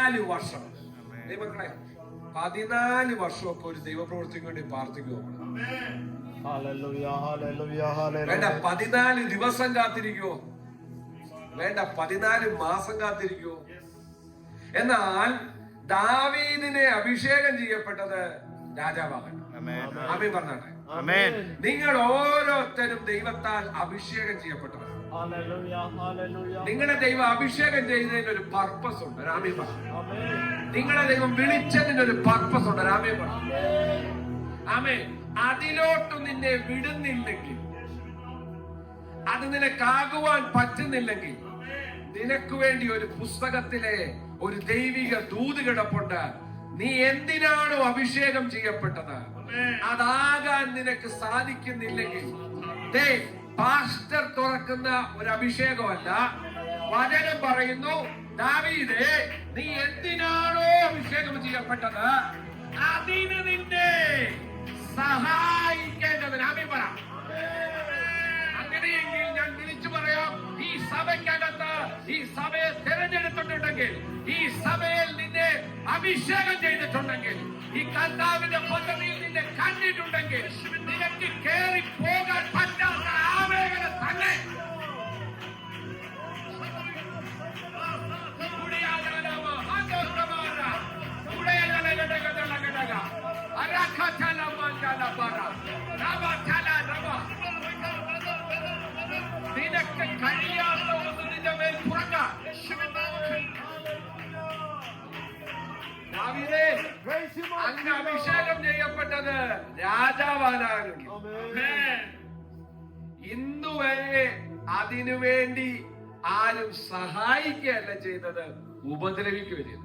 14 വർഷം ദൈവങ്ങളെ 14 വർഷമൊക്കെ ഒരു ദൈവപ്രവൃത്തിക്ക് വേണ്ടി പ്രാർത്ഥിക്കുമോ? വേണ്ട 14 ദിവസം കാത്തിരിക്കുവോ? വേണ്ട 14 മാസം കാത്തിരിക്കുവോ? എന്നാൽ ദാവീദിനെ അഭിഷേകം ചെയ്യപ്പെട്ടത് രാജാവാകണം. ആമേൻ പറഞ്ഞാട്ടെ. നിങ്ങൾ ഓരോരുത്തരും ദൈവത്താൽ അഭിഷേകം ചെയ്യപ്പെട്ടവർ. നിങ്ങളെ ദൈവം അഭിഷേകം ചെയ്യുന്നതിന് ഒരു പർപ്പസ് ഉണ്ട്. ആമേൻ പറ. നിങ്ങളെ ദൈവം വിളിച്ചതിന് ഒരു പർപ്പസ് ഉണ്ട്. ആമേൻ പറ. ആമേൻ. അതിലോട്ട് നിന്നെ വിടുന്നില്ലെങ്കിൽ, അത് നിനക്കാകുവാൻ പറ്റുന്നില്ലെങ്കിൽ, നിനക്ക് വേണ്ടി ഒരു പുസ്തകത്തിലെ ഒരു ദൈവിക ദൂത് കിടപ്പുണ്ട്. നീ എന്തിനാണോ അഭിഷേകം ചെയ്യപ്പെട്ടത് അതാകാൻ നിനക്ക് സാധിക്കുന്നില്ലെങ്കിൽ, പാസ്റ്റർ തുറക്കുന്ന ഒരു അഭിഷേകമല്ല, വചനം പറയുന്നു, ദാവീദേ നീ എന്തിനാണോ അഭിഷേകം ചെയ്യപ്പെട്ടത് അതിന് നിന്നെ സഹായിക്കേണ്ടതിന്. ആമേൻ പറ. അങ്ങനെയെങ്കിൽ ഞാൻ വിളിച്ചു പറയാം, ഈ സഭയ്ക്കകത്ത് ഈ സഭയെ തിരഞ്ഞെടുത്തിട്ടുണ്ടെങ്കിൽ, ഈ സഭയിൽ നിന്നെ അഭിഷേകം ചെയ്തിട്ടുണ്ടെങ്കിൽ, ഈ കർത്താവിന്റെ പദ്ധതിയിൽ നിന്നെ കണ്ടിട്ടുണ്ടെങ്കിൽ, നിനക്ക് കയറി പോകാൻ പറ്റാത്ത ആവേഗന തന്നെ നിനക്ക് കഴിയാത്ത ഒന്നിന്റെ മേൽ പുറങ്ങാം. അങ്ങ് അഭിഷേകം ചെയ്യപ്പെട്ടത് രാജാവാനാണെങ്കിൽ ഇന്നുവരെ അതിനുവേണ്ടി ആരും സഹായിക്കുകയല്ല ചെയ്തത്, ഉപദ്രവിക്കുകയും ചെയ്തു.